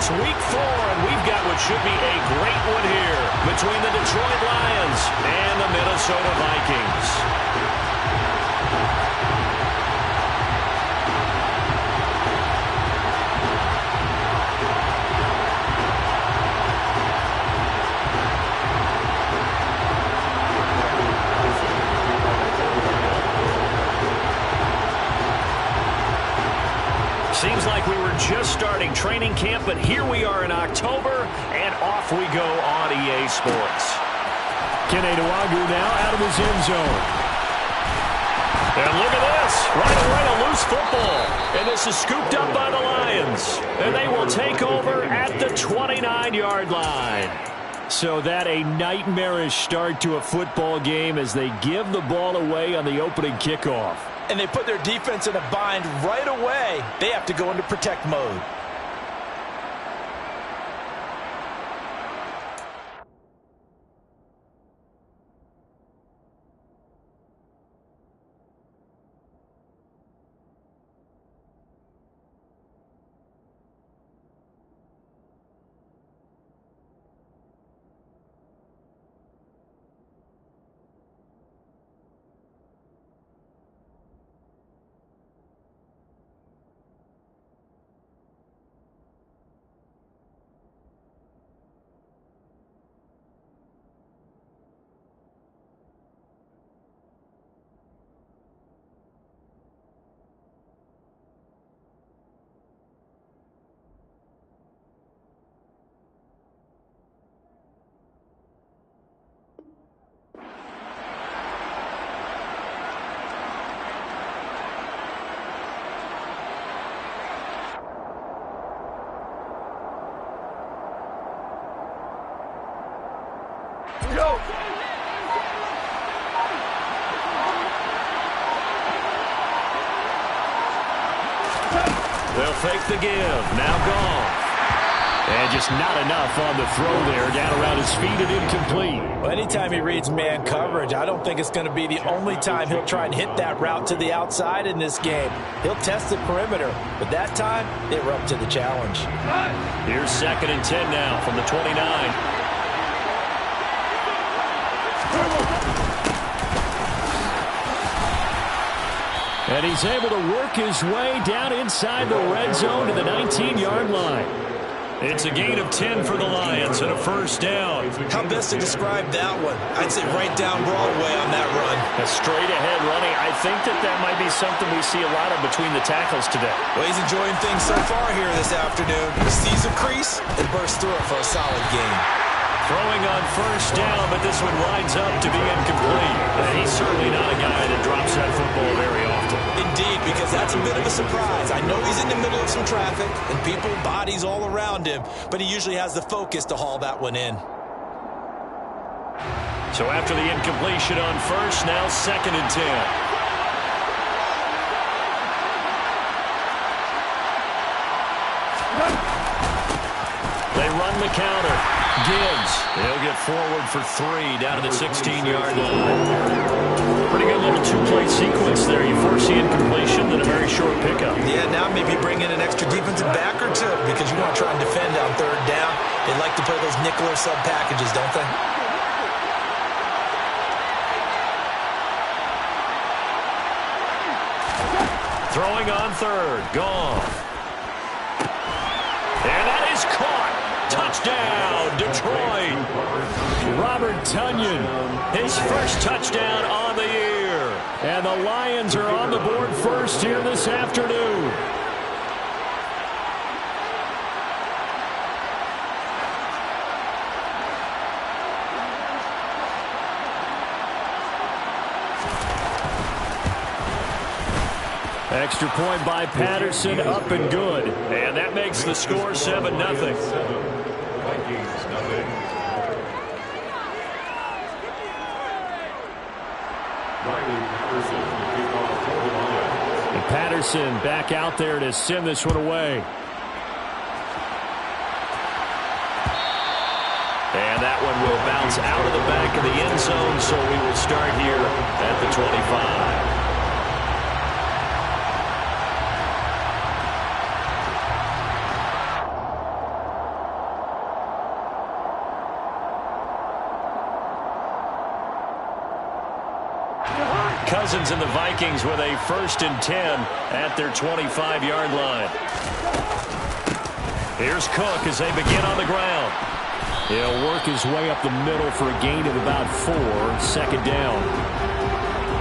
It's week 4, and we've got what should be a great one here between the Detroit Lions and the Minnesota Vikings. Seems like we were just starting training camp, but here we are in October, and off we go on EA Sports. Kene Nwangwu now out of his end zone. And look at this, right away a loose football. And this is scooped up by the Lions. And they will take over at the 29-yard line. So that a nightmarish start to a football game as they give the ball away on the opening kickoff. And they put their defense in a bind right away. They have to go into protect mode. They'll fake the give. Now gone. And just not enough on the throw there. Down around his feet and incomplete. Well, anytime he reads man coverage, I don't think it's going to be the only time he'll try and hit that route to the outside in this game. He'll test the perimeter, but that time they were up to the challenge. Here's 2nd and 10 now from the 29. And he's able to work his way down inside the red zone to the 19-yard line. It's a gain of 10 for the Lions and a first down. How best to describe that one? I'd say right down Broadway on that run. A straight-ahead running. I think that might be something we see a lot of between the tackles today. Well, he's enjoying things so far here this afternoon. He sees a crease and bursts through it for a solid gain. Throwing on first down, but this one winds up to be incomplete. And he's certainly not a guy that drops that football very often. Indeed, because that's a bit of a surprise. I know he's in the middle of some traffic and people, bodies all around him, but he usually has the focus to haul that one in. So after the incompletion on first, now 2nd and 10. They run the counter. Gibbs, he'll get forward for 3 down to the 16-yard line. Pretty good little two-play sequence there. You force the incompletion, then a very short pickup. Yeah, now maybe bring in an extra defensive back or two because you want to try and defend on 3rd down. They like to play those nickel or sub packages, don't they? Throwing on 3rd, gone. And that is caught. Touchdown, Detroit. Robert Tonyan, his first touchdown on the year. And the Lions are on the board first here this afternoon. Extra point by Patterson, up and good. And that makes the score 7-0. And Patterson back out there to send this one away. And that one will bounce out of the back of the end zone, so we will start here at the 25. Cousins and the Vikings with a 1st and 10 at their 25-yard line. Here's Cook as they begin on the ground. He'll work his way up the middle for a gain of about 4, 2nd down.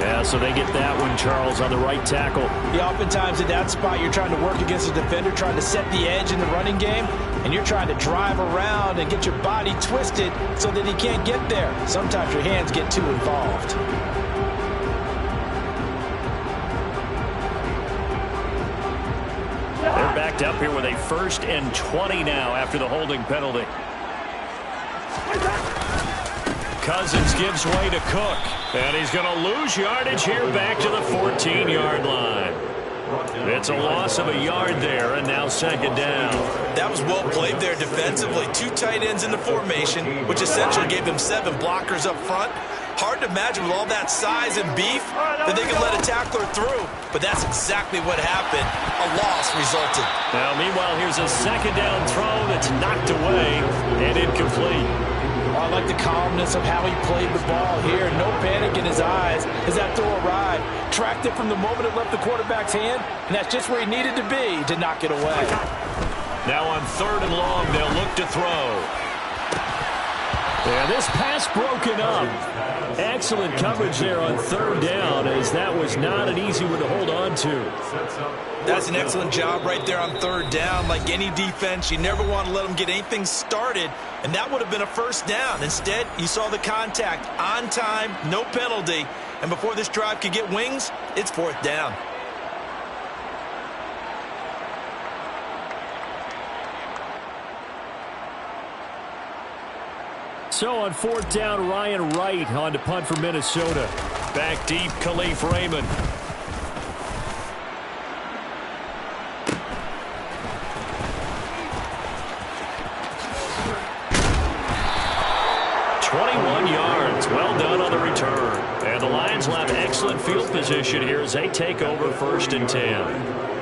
Yeah, so they get that one, Charles, on the right tackle. Yeah, oftentimes in that spot, you're trying to work against a defender, trying to set the edge in the running game, and you're trying to drive around and get your body twisted so that he can't get there. Sometimes your hands get too involved. They're backed up here with a 1st and 20 now after the holding penalty. Cousins gives way to Cook. And he's going to lose yardage here back to the 14-yard line. It's a loss of a yard there, and now 2nd down. That was well played there defensively. 2 tight ends in the formation, which essentially gave them 7 blockers up front. Hard to imagine with all that size and beef that they could let a tackler through. But that's exactly what happened. A loss resulted. Now, meanwhile, here's a 2nd down throw that's knocked away and incomplete. I like the calmness of how he played the ball here. No panic in his eyes as that throw arrived. Tracked it from the moment it left the quarterback's hand, and that's just where he needed to be to knock it away. Now on 3rd and long, they'll look to throw. Yeah, this pass broken up. Excellent coverage there on 3rd down, as that was not an easy one to hold on to. That's an excellent job right there on 3rd down. Like any defense, you never want to let them get anything started, and that would have been a 1st down. Instead, you saw the contact on time, no penalty, and before this drive could get wings, it's 4th down. So on 4th down, Ryan Wright on to punt for Minnesota. Back deep, Khalif Raymond. Yards. Well done on the return. And the Lions will have excellent field position here as they take over 1st and 10.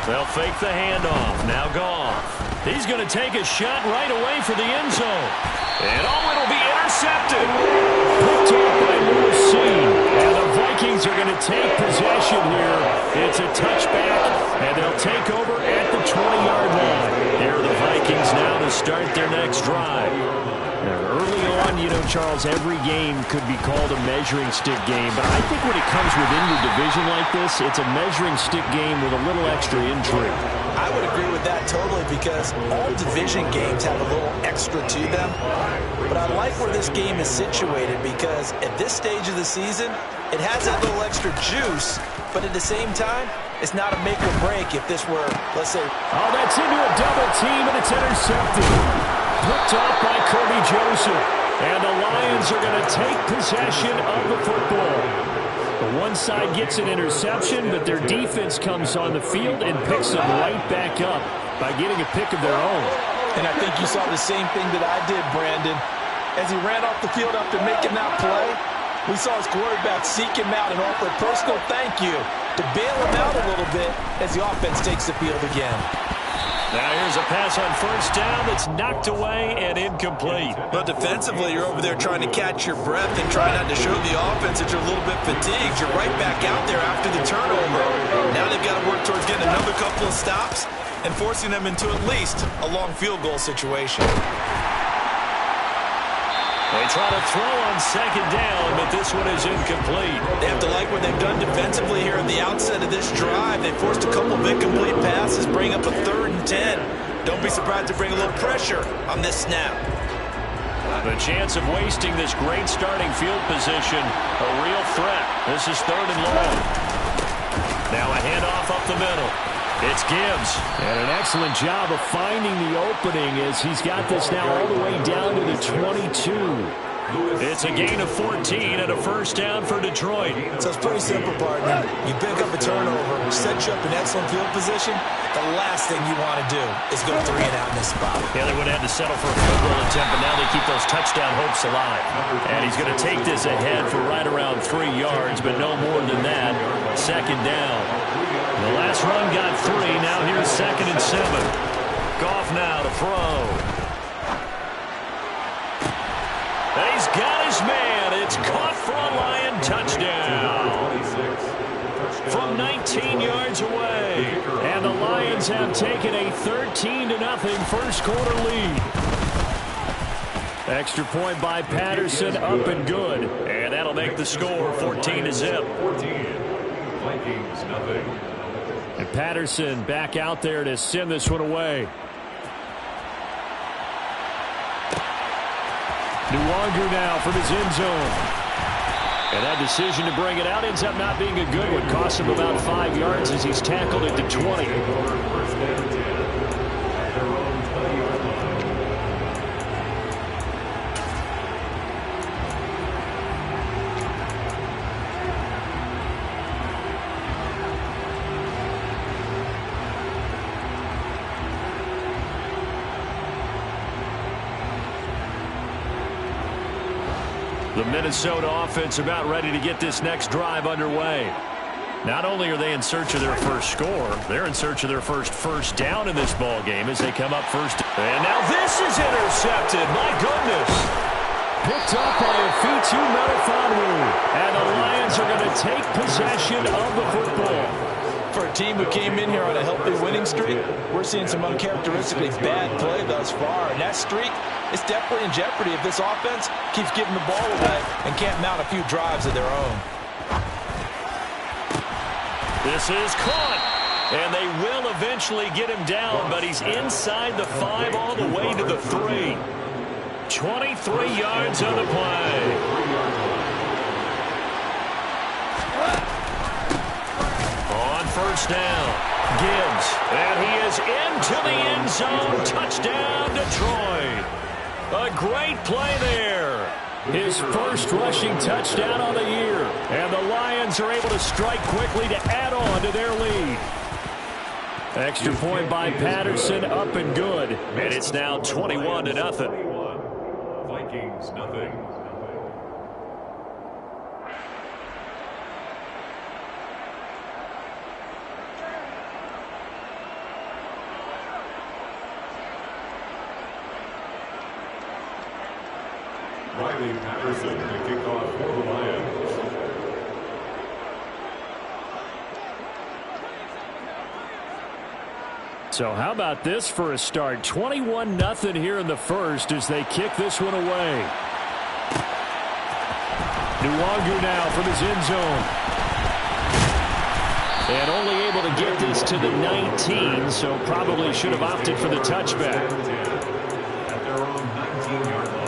They'll fake the handoff. Now Goff. He's going to take a shot right away for the end zone. And it'll be intercepted. Picked off by Lewis-Cine. And the Vikings are going to take possession here. It's a touchback, and they'll take over at the 20-yard line. Here are the Vikings now to start their next drive. Now, early on, Charles, every game could be called a measuring stick game. But I think when it comes within your division like this, it's a measuring stick game with a little extra intrigue. I would agree with that totally because all division games have a little extra to them. But I like where this game is situated because at this stage of the season, it has that little extra juice, but at the same time, it's not a make or break if this were, let's say... Oh, that's into a double team, and it's intercepted. Picked off by Kirby Joseph. And the Lions are going to take possession of the football. The one side gets an interception, but their defense comes on the field and picks them right back up by getting a pick of their own. And I think you saw the same thing that I did, Brandon. As he ran off the field after making that play, we saw his quarterback seek him out and offer a personal thank you to bail him out a little bit as the offense takes the field again. Now here's a pass on 1st down that's knocked away and incomplete. But defensively, you're over there trying to catch your breath and try not to show the offense that you're a little bit fatigued. You're right back out there after the turnover. Now they've got to work towards getting another couple of stops and forcing them into at least a long field goal situation. They try to throw on 2nd down, but this one is incomplete. They have to like what they've done defensively here at the outset of this drive. They forced a couple of incomplete passes, bring up a 3rd and 10. Don't be surprised to bring a little pressure on this snap. The chance of wasting this great starting field position, a real threat. This is 3rd and long. Now a handoff up the middle. It's Gibbs. And an excellent job of finding the opening as he's got this now all the way down to the 22. It's a gain of 14 and a first down for Detroit. So it's pretty simple, partner. You pick up a turnover, set you up in excellent field position. The last thing you want to do is go 3 and out in this spot. Yeah, they would have had to settle for a field goal attempt, but now they keep those touchdown hopes alive. And he's going to take this ahead for right around 3 yards, but no more than that. Second down. The last run got 3. Now here's 2nd and 7. Goff now to throw. And he's got his man. It's caught for a Lion touchdown. From 19 yards away. And the Lions have taken a 13-0 first quarter lead. Extra point by Patterson, up and good. And that'll make the score 14-0. Vikings, nothing. And Patterson back out there to send this one away. Nwangu now from his end zone. And that decision to bring it out ends up not being a good one. Costs him about 5 yards as he's tackled at the 20. The Minnesota offense about ready to get this next drive underway. Not only are they in search of their first score, they're in search of their first down in this ball game as they come up first. And now this is intercepted. My goodness. Picked up by Afitu Melifonwu. And the Lions are going to take possession of the football. For a team who came in here on a healthy winning streak, we're seeing some uncharacteristically bad play thus far. And that streak is definitely in jeopardy if this offense keeps giving the ball away and can't mount a few drives of their own. This is caught. And they will eventually get him down, but he's inside the 5 all the way to the 3. 23 yards on the play. First down, Gibbs, and he is into the end zone. Touchdown, Detroit. A great play there. His first rushing touchdown on the year. And the Lions are able to strike quickly to add on to their lead. Extra point by Patterson, up and good. And it's now 21-0. Vikings, nothing. Riley Patterson, the kickoff for the Lions. So how about this for a start? 21-0 here in the first as they kick this one away. Nwangu now from his end zone. And only able to get this to the 19, so probably should have opted for the touchback. At their own 19-yard line.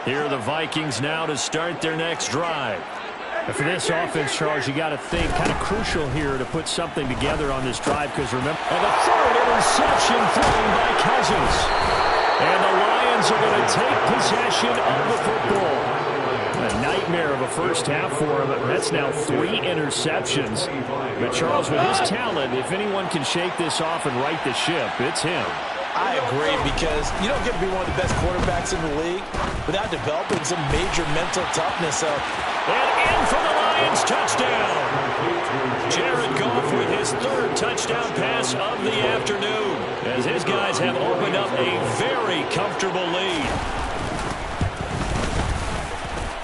Here are the Vikings now to start their next drive. And for this offense, Charles, you got to think kind of crucial here to put something together on this drive because remember, and the third interception thrown by Cousins. And the Lions are going to take possession of the football. A nightmare of a first half for him. That's now 3 interceptions. But Charles, with his talent, if anyone can shake this off and right the ship, it's him. I agree, because you don't get to be one of the best quarterbacks in the league without developing some major mental toughness. And in for the Lions, touchdown. Jared Goff with his 3rd touchdown pass of the afternoon, as his guys have opened up a very comfortable lead.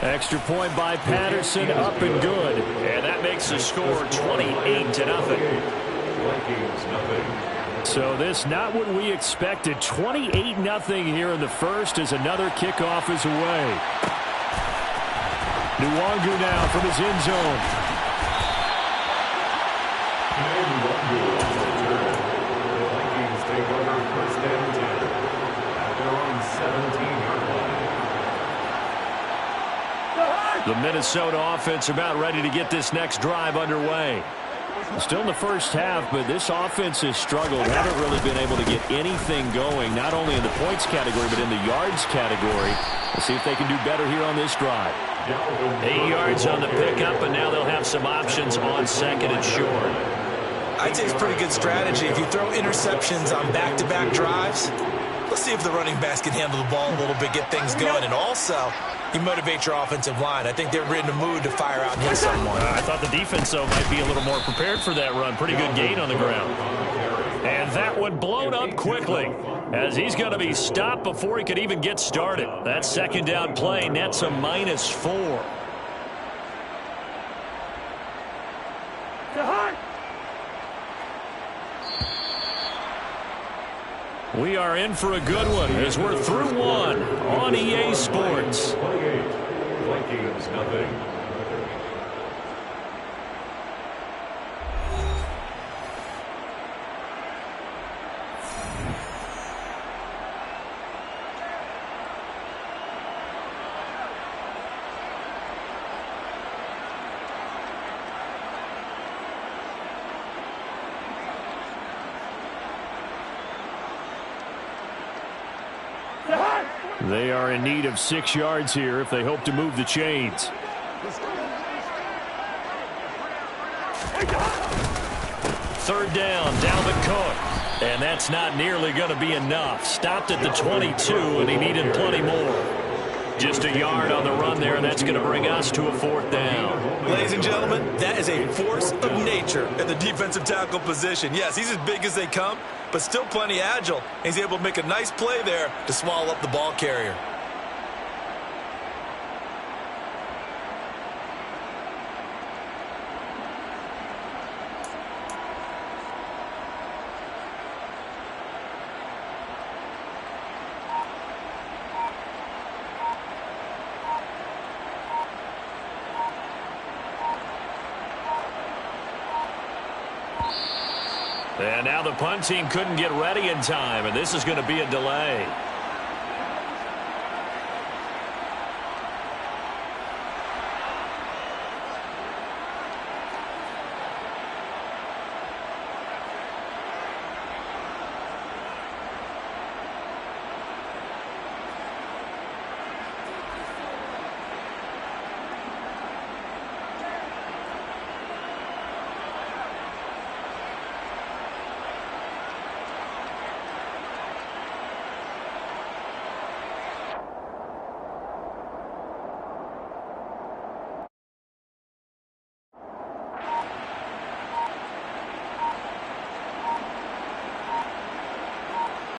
Extra point by Patterson, up and good. And that makes the score 28-0. Vikings, nothing. So this not what we expected. 28-0 here in the first as another kickoff is away. Nwangu now from his end zone. The Vikings take over first and 10 at their own 17-yard line. The Minnesota offense about ready to get this next drive underway. Still in the first half, but this offense has struggled. Haven't really been able to get anything going, not only in the points category, but in the yards category. We'll see if they can do better here on this drive. 8 yards on the pickup, and now they'll have some options on second and short. I'd say it's pretty good strategy. If you throw interceptions on back-to-back drives, let's see if the running backs can handle the ball a little bit, get things going, and also you motivate your offensive line. I think they're in the mood to fire out and hit someone. I thought the defense, though, might be a little more prepared for that run. Pretty good gain on the ground. And that one blown up quickly, as he's going to be stopped before he could even get started. That second down play nets a -4. We are in for a good one as we're through one on EA Sports. Vikings, nothing. They are in need of 6 yards here if they hope to move the chains. Third down, Dalvin Cook. And that's not nearly going to be enough. Stopped at the 22, and he needed plenty more. Just a yard on the run there, and that's going to bring us to a 4th down. Ladies and gentlemen, that is a force of nature at the defensive tackle position. Yes, he's as big as they come, but still plenty agile. He's able to make a nice play there to swallow up the ball carrier. And now the punt team couldn't get ready in time, and this is going to be a delay.